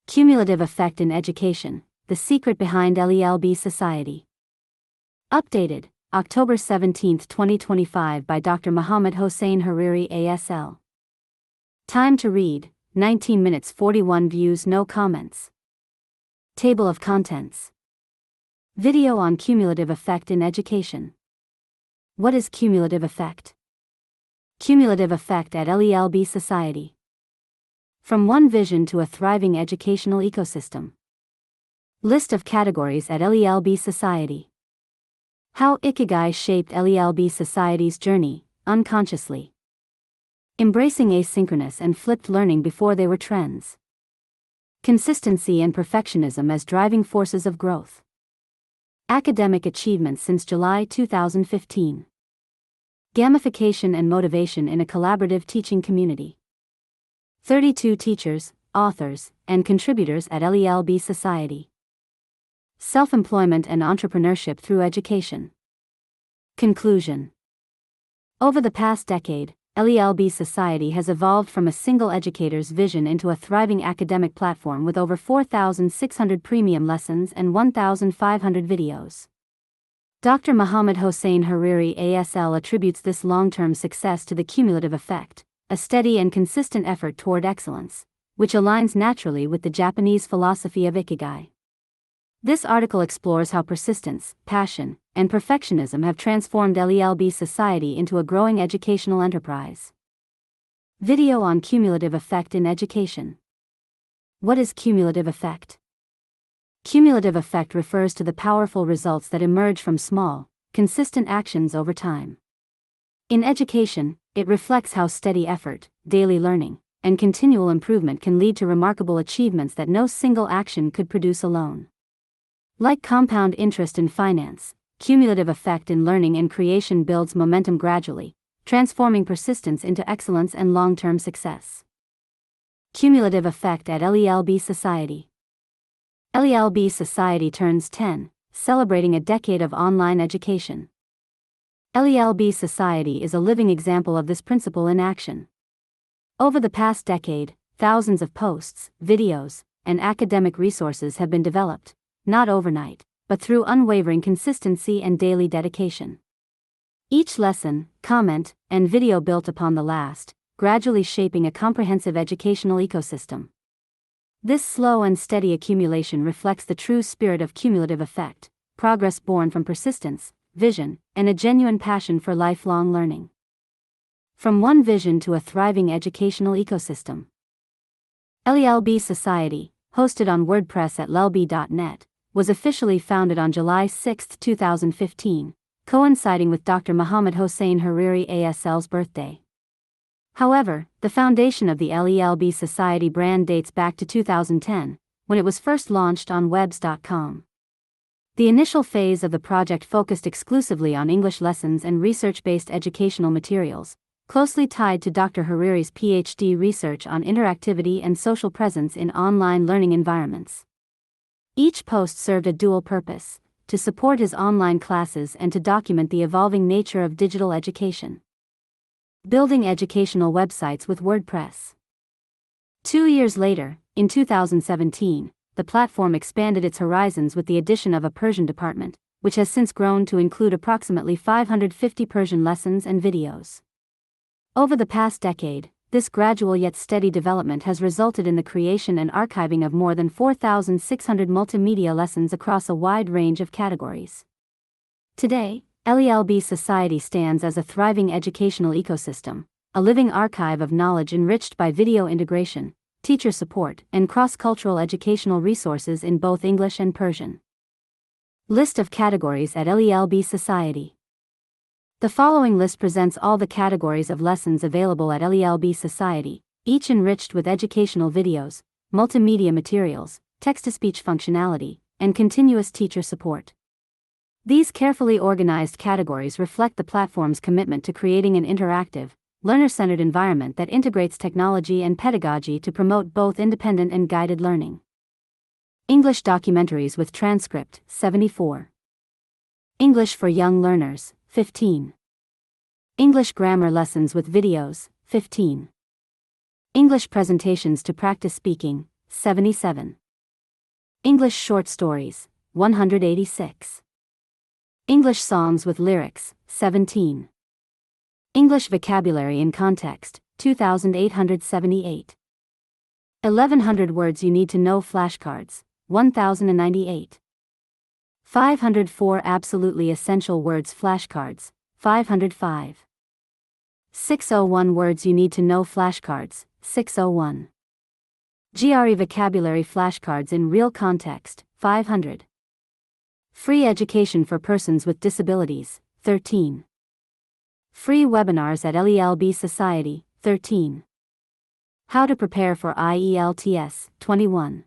Cumulative Effect in Education, The Secret Behind LELB Society. Updated, October 17, 2025 by Dr. Mohammad Hossein Hariri Asl. Time to read, 19 minutes 41 views no comments. Table of Contents. Video on Cumulative Effect in Education. What is cumulative effect? Cumulative effect at LELB Society. From one vision to a thriving educational ecosystem. List of categories at LELB Society. How Ikigai shaped LELB Society's journey, unconsciously. Embracing asynchronous and flipped learning before they were trends. Consistency and perfectionism as driving forces of growth. Academic achievements since July 2015. Gamification and motivation in a collaborative teaching community. 32 teachers, authors, and contributors at LELB Society. Self-employment and entrepreneurship through education. Conclusion. Over the past decade, LELB Society has evolved from a single educator's vision into a thriving academic platform with over 4,600 premium lessons and 1,500 videos. Dr. Mohammad Hossein Hariri Asl attributes this long-term success to the cumulative effect, a steady and consistent effort toward excellence, which aligns naturally with the Japanese philosophy of Ikigai. This article explores how persistence, passion, and perfectionism have transformed LELB Society into a growing educational enterprise. Video on Cumulative Effect in Education. What is cumulative effect? Cumulative effect refers to the powerful results that emerge from small, consistent actions over time. In education, it reflects how steady effort, daily learning, and continual improvement can lead to remarkable achievements that no single action could produce alone. Like compound interest in finance, cumulative effect in learning and creation builds momentum gradually, transforming persistence into excellence and long-term success. Cumulative effect at LELB Society. LELB Society turns 10, celebrating a decade of online education. LELB Society is a living example of this principle in action. Over the past decade, thousands of posts, videos, and academic resources have been developed, not overnight, but through unwavering consistency and daily dedication. Each lesson, comment, and video built upon the last, gradually shaping a comprehensive educational ecosystem. This slow and steady accumulation reflects the true spirit of cumulative effect, progress born from persistence, vision, and a genuine passion for lifelong learning. From one vision to a thriving educational ecosystem. LELB Society, hosted on WordPress at lelb.net, was officially founded on July 6, 2015, coinciding with Dr. Mohammad Hossein Hariri Asl's birthday. However, the foundation of the LELB Society brand dates back to 2010, when it was first launched on webs.com. The initial phase of the project focused exclusively on English lessons and research-based educational materials, closely tied to Dr. Hariri's PhD research on interactivity and social presence in online learning environments. Each post served a dual purpose: to support his online classes and to document the evolving nature of digital education. Building educational websites with WordPress. 2 years later, in 2017, the platform expanded its horizons with the addition of a Persian department, which has since grown to include approximately 550 Persian lessons and videos. Over the past decade, this gradual yet steady development has resulted in the creation and archiving of more than 4,600 multimedia lessons across a wide range of categories. Today, LELB Society stands as a thriving educational ecosystem, a living archive of knowledge enriched by video integration, teacher support, and cross-cultural educational resources in both English and Persian. List of categories at LELB Society. The following list presents all the categories of lessons available at LELB Society, each enriched with educational videos, multimedia materials, text-to-speech functionality, and continuous teacher support. These carefully organized categories reflect the platform's commitment to creating an interactive, learner-centered environment that integrates technology and pedagogy to promote both independent and guided learning. English documentaries with transcript, 74. English for young learners, 15. English grammar lessons with videos, 15. English presentations to practice speaking, 77. English short stories, 186. English songs with lyrics, 17. English vocabulary in context, 2,878. 1,100 words you need to know flashcards, 1,098. 504 absolutely essential words flashcards, 505. 601 words you need to know flashcards, 601. GRE vocabulary flashcards in real context, 500. Free education for persons with disabilities, 13. Free webinars at LELB Society, 13. How to prepare for IELTS, 21.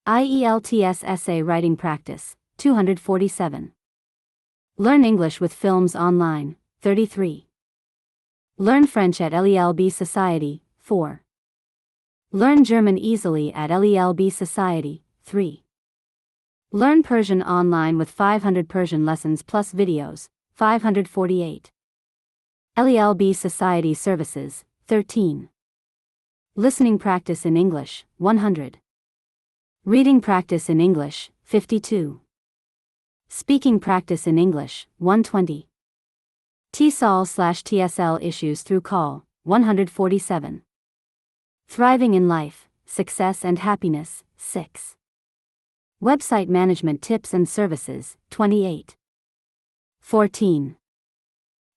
IELTS essay writing practice, 247. Learn English with films online, 33. Learn French at LELB Society, 4. Learn German easily at LELB Society, 3. Learn Persian online with 500 Persian lessons plus videos, 548. LELB Society services, 13. Listening practice in English, 100. Reading practice in English, 52. Speaking practice in English, 120. TESOL/TSL issues through call, 147. Thriving in life, success and happiness, 6. Website management tips and services, 28. 14.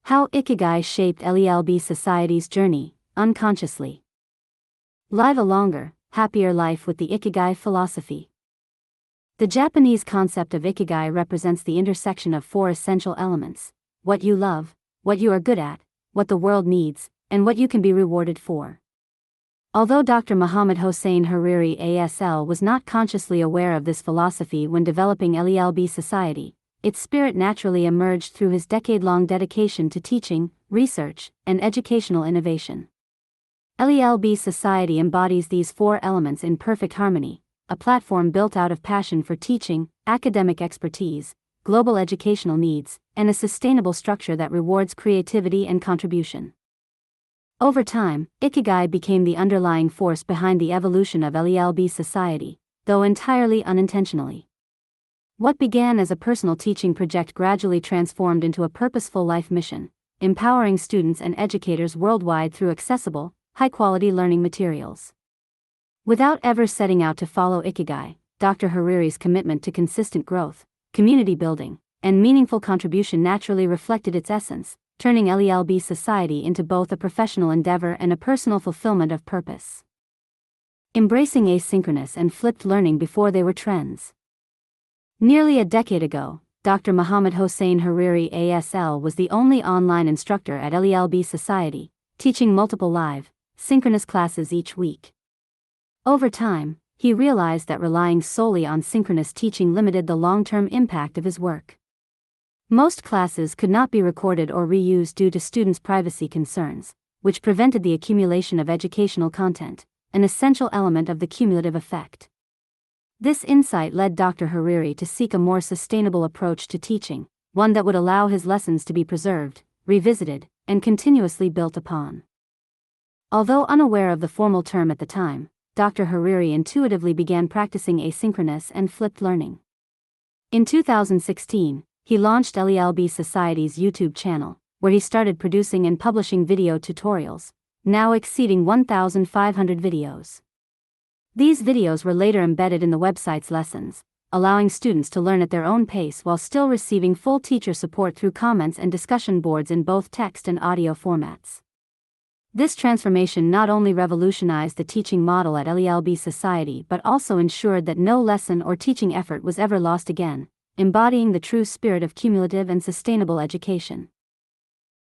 How Ikigai shaped LELB Society's journey, unconsciously. Live a longer, happier life with the Ikigai philosophy. The Japanese concept of Ikigai represents the intersection of 4 essential elements: what you love, what you are good at, what the world needs, and what you can be rewarded for. Although Dr. Mohammad Hossein Hariri Asl was not consciously aware of this philosophy when developing LELB Society, its spirit naturally emerged through his decade-long dedication to teaching, research, and educational innovation. LELB Society embodies these 4 elements in perfect harmony: a platform built out of passion for teaching, academic expertise, global educational needs, and a sustainable structure that rewards creativity and contribution. Over time, Ikigai became the underlying force behind the evolution of LELB Society, though entirely unintentionally. What began as a personal teaching project gradually transformed into a purposeful life mission, empowering students and educators worldwide through accessible, high-quality learning materials. Without ever setting out to follow Ikigai, Dr. Hariri's commitment to consistent growth, community building, and meaningful contribution naturally reflected its essence, turning LELB Society into both a professional endeavor and a personal fulfillment of purpose. Embracing asynchronous and flipped learning before they were trends. Nearly a decade ago, Dr. Mohammad Hossein Hariri Asl was the only online instructor at LELB Society, teaching multiple live, synchronous classes each week. Over time, he realized that relying solely on synchronous teaching limited the long-term impact of his work. Most classes could not be recorded or reused due to students' privacy concerns, which prevented the accumulation of educational content, an essential element of the cumulative effect. This insight led Dr. Hariri to seek a more sustainable approach to teaching, one that would allow his lessons to be preserved, revisited, and continuously built upon. Although unaware of the formal term at the time, Dr. Hariri intuitively began practicing asynchronous and flipped learning. In 2016, he launched LELB Society's YouTube channel, where he started producing and publishing video tutorials, now exceeding 1,500 videos. These videos were later embedded in the website's lessons, allowing students to learn at their own pace while still receiving full teacher support through comments and discussion boards in both text and audio formats. This transformation not only revolutionized the teaching model at LELB Society but also ensured that no lesson or teaching effort was ever lost again, embodying the true spirit of cumulative and sustainable education.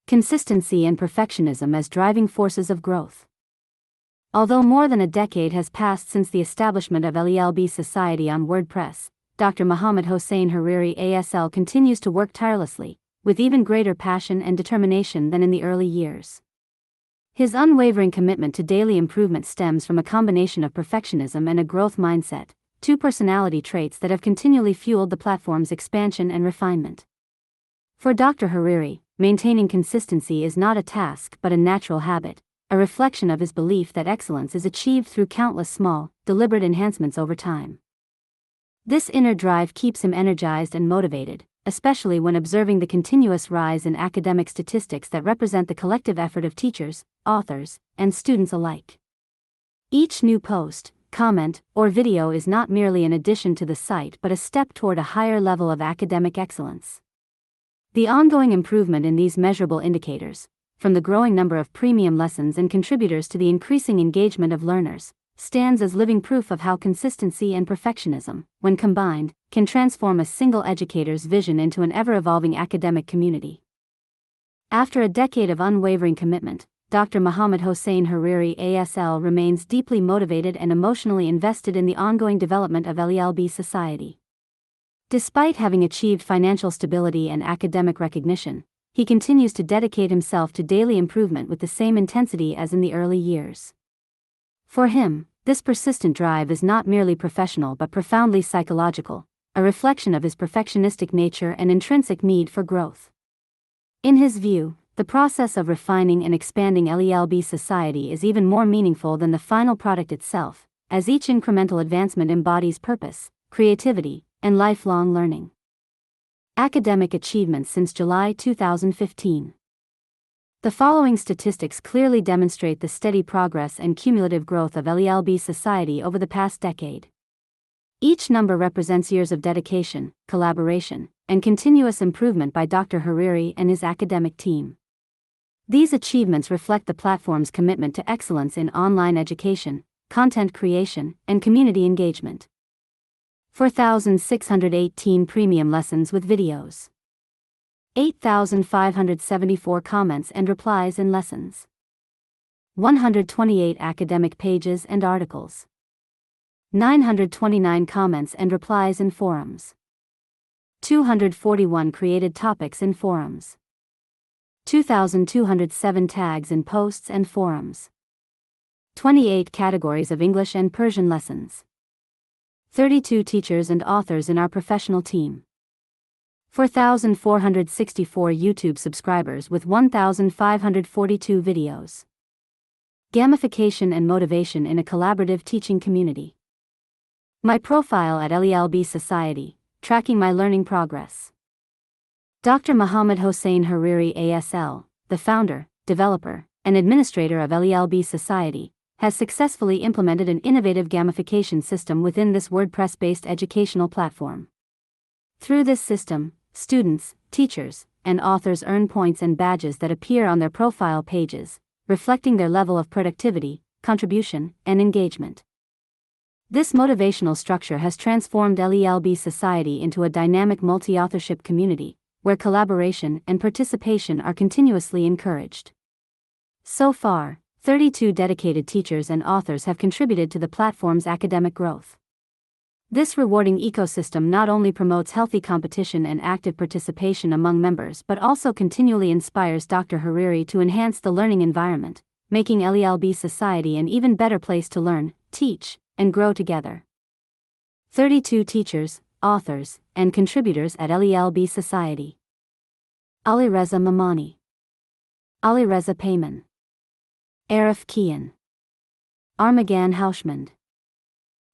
Consistency and perfectionism as driving forces of growth. Although more than a decade has passed since the establishment of LELB Society on WordPress, Dr. Mohammad Hossein Hariri Asl continues to work tirelessly, with even greater passion and determination than in the early years. His unwavering commitment to daily improvement stems from a combination of perfectionism and a growth mindset, 2 personality traits that have continually fueled the platform's expansion and refinement. For Dr. Hariri, maintaining consistency is not a task but a natural habit, a a reflection of his belief that excellence is achieved through countless small, deliberate enhancements over time. This inner drive keeps him energized and motivated, especially when observing the continuous rise in academic statistics that represent the collective effort of teachers, authors, and students alike. Each new post, comment, or video is not merely an addition to the site but a step toward a higher level of academic excellence. The ongoing improvement in these measurable indicators, from the growing number of premium lessons and contributors to the increasing engagement of learners, stands as living proof of how consistency and perfectionism, when combined, can transform a single educator's vision into an ever-evolving academic community. After a decade of unwavering commitment, Dr. Mohammad Hossein Hariri Asl remains deeply motivated and emotionally invested in the ongoing development of LELB Society. Despite having achieved financial stability and academic recognition, he continues to dedicate himself to daily improvement with the same intensity as in the early years. For him, this persistent drive is not merely professional but profoundly psychological, a reflection of his perfectionistic nature and intrinsic need for growth. In his view, the process of refining and expanding LELB Society is even more meaningful than the final product itself, as each incremental advancement embodies purpose, creativity, and lifelong learning. Academic achievements since July 2015. The following statistics clearly demonstrate the steady progress and cumulative growth of LELB Society over the past decade. Each number represents years of dedication, collaboration, and continuous improvement by Dr. Hariri and his academic team. These achievements reflect the platform's commitment to excellence in online education, content creation, and community engagement. 4,618 premium lessons with videos. 8,574 comments and replies in lessons. 128 academic pages and articles. 929 comments and replies in forums. 241 created topics in forums. 2,207 tags in posts and forums. 28 categories of English and Persian lessons. 32 teachers and authors in our professional team. 4,464 YouTube subscribers with 1,542 videos. Gamification and motivation in a collaborative teaching community. My profile at LELB Society, tracking my learning progress. Dr. Mohammad Hossein Hariri Asl, the founder, developer, and administrator of LELB Society, has successfully implemented an innovative gamification system within this WordPress-based educational platform. Through this system, students, teachers, and authors earn points and badges that appear on their profile pages, reflecting their level of productivity, contribution, and engagement. This motivational structure has transformed LELB Society into a dynamic multi-authorship community, where collaboration and participation are continuously encouraged. So far, 32 dedicated teachers and authors have contributed to the platform's academic growth. This rewarding ecosystem not only promotes healthy competition and active participation among members but also continually inspires Dr. Hariri to enhance the learning environment, making LELB Society an even better place to learn, teach, and grow together. 32 teachers, authors, and contributors at LELB Society. Alireza Mamani, Alireza Payman, Arif Kian, Armagan Haushmand,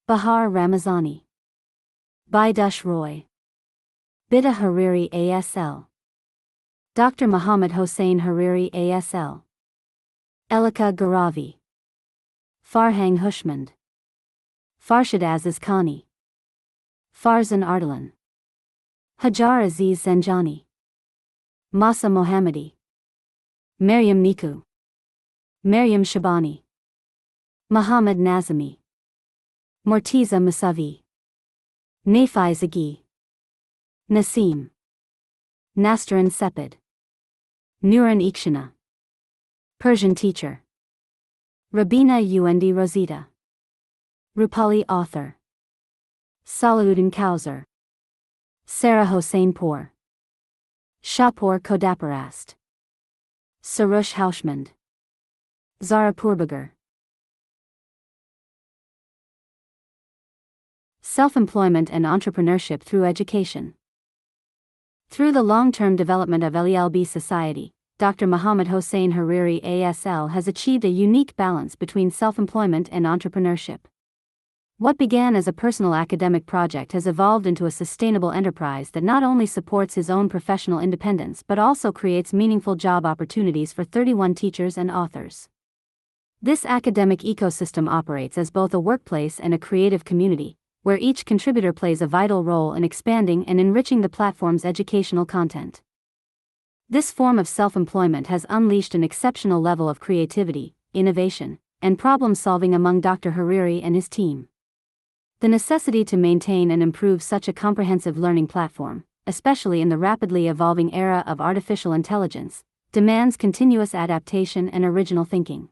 Bahar Ramazani, Baidush Roy, Bida Hariri Asl, Dr. Mohammad Hossein Hariri Asl, Elika Garavi, Farhang Hushmand, Farshid Aziz Khani, Farzan Ardalan, Hajar Aziz Zanjani, Masa Mohammadi, Maryam Niku, Maryam Shabani, Muhammad Nazami, Mortiza Musavi, Nafai Zagi, Nasim, Nastaran Sepid, Nuran Ikshana, Persian teacher, Rabina Und Rosita, Rupali author, Salahuddin Kausar, Sarah Hossainpour, Shapur Kodaparast, Sarush Haushmand, Zara Purbagar. Self-employment and entrepreneurship through education. Through the long-term development of LELB Society, Dr. Mohammad Hossein Hariri Asl has achieved a unique balance between self-employment and entrepreneurship. What began as a personal academic project has evolved into a sustainable enterprise that not only supports his own professional independence but also creates meaningful job opportunities for 31 teachers and authors. This academic ecosystem operates as both a workplace and a creative community, where each contributor plays a vital role in expanding and enriching the platform's educational content. This form of self-employment has unleashed an exceptional level of creativity, innovation, and problem-solving among Dr. Hariri and his team. The necessity to maintain and improve such a comprehensive learning platform, especially in the rapidly evolving era of artificial intelligence, demands continuous adaptation and original thinking.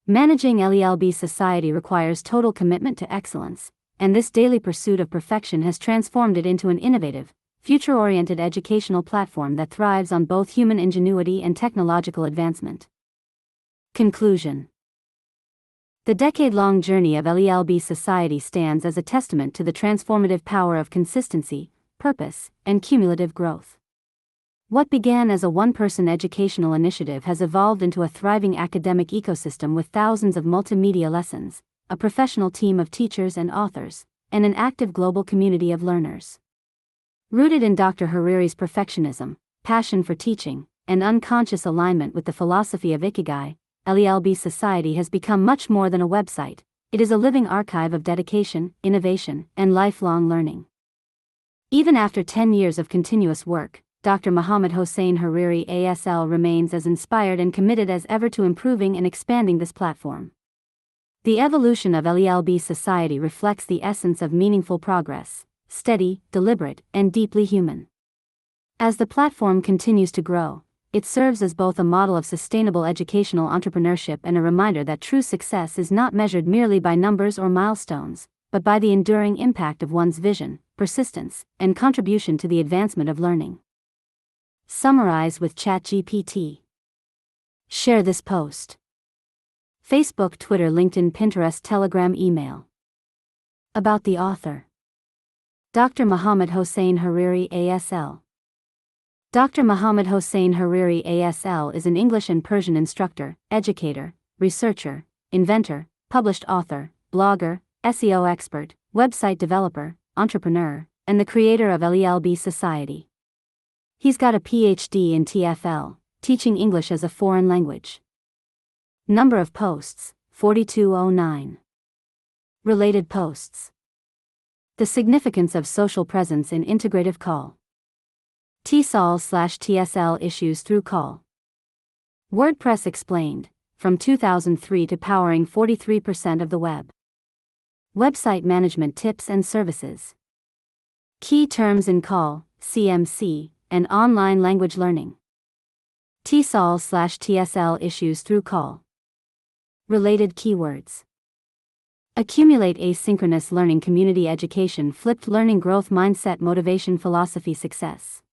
Managing LELB Society requires total commitment to excellence, and this daily pursuit of perfection has transformed it into an innovative, future-oriented educational platform that thrives on both human ingenuity and technological advancement. Conclusion. The decade-long journey of LELB Society stands as a testament to the transformative power of consistency, purpose, and cumulative growth. What began as a one-person educational initiative has evolved into a thriving academic ecosystem with thousands of multimedia lessons, a professional team of teachers and authors, and an active global community of learners. Rooted in Dr. Hariri's perfectionism, passion for teaching, and unconscious alignment with the philosophy of Ikigai, LELB Society has become much more than a website. It is a living archive of dedication, innovation, and lifelong learning. Even after 10 years of continuous work, Dr. Mohammad Hossein Hariri Asl remains as inspired and committed as ever to improving and expanding this platform. The evolution of LELB Society reflects the essence of meaningful progress, steady, deliberate, and deeply human. As the platform continues to grow, it serves as both a model of sustainable educational entrepreneurship and a reminder that true success is not measured merely by numbers or milestones, but by the enduring impact of one's vision, persistence, and contribution to the advancement of learning. Summarize with ChatGPT. Share this post. Facebook, Twitter, LinkedIn, Pinterest, Telegram, email. About the author. Dr. Mohammad Hossein Hariri Asl. Dr. Mohammad Hossein Hariri Asl is an English and Persian instructor, educator, researcher, inventor, published author, blogger, SEO expert, website developer, entrepreneur, and the creator of LELB Society. He's got a PhD in TFL, teaching English as a foreign language. Number of posts, 4209. Related posts. The significance of social presence in integrative call. TSOL/TSL issues through call. WordPress explained, from 2003 to powering 43% of the web. Website management tips and services. Key terms in call, CMC, and online language learning. TSOL/TSL issues through call. Related keywords. Accumulate asynchronous learning community education flipped learning growth mindset motivation philosophy success.